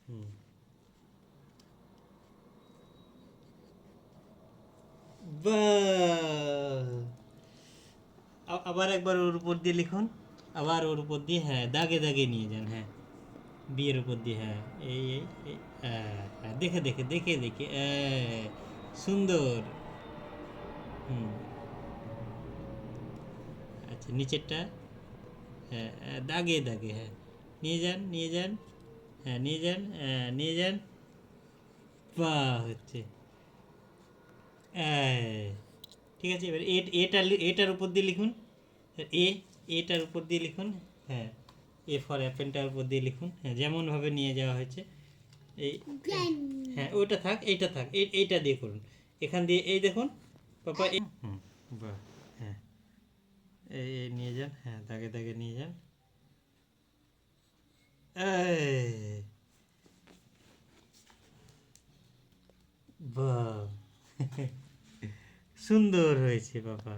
হুম, বাহ! আবার একবার ওর উপর দিয়ে লিখুন। আবার ওর উপর দিয়ে, হ্যাঁ, দাগে দাগে নিয়ে যান, হ্যাঁ। বিয়ের উপর দিয়ে, হ্যাঁ। এই হ্যাঁ, হ্যাঁ, দেখে দেখে দেখে দেখে সুন্দর। হুম। আচ্ছা, নিচেরটা, হ্যাঁ, দাগে দাগে, হ্যাঁ। নিয়ে যান, নিয়ে যান, হ্যাঁ, নিয়ে যান, হ্যাঁ, নিয়ে যান। বাহ! হচ্ছে। এই, ঠিক আছে, এবার এটার উপর দিয়ে লিখুন। এ এটার উপর দিয়ে লিখুন। হ্যাঁ, এ ফর অ্যাপেলটার উপর দিয়ে লিখুন, হ্যাঁ, যেমনভাবে নিয়ে যাওয়া হয়েছে। এই, হ্যাঁ, ওইটা থাক, এইটা থাক, এইটা দিয়ে করুন। এখান দিয়ে এই দেখুন, পাপা, হুম, বাহ, হ্যাঁ, এই নিয়ে যান, হ্যাঁ, দাগে দাগে নিয়ে যান। এই, বাহ! সুন্দর হয়েছে বাবা।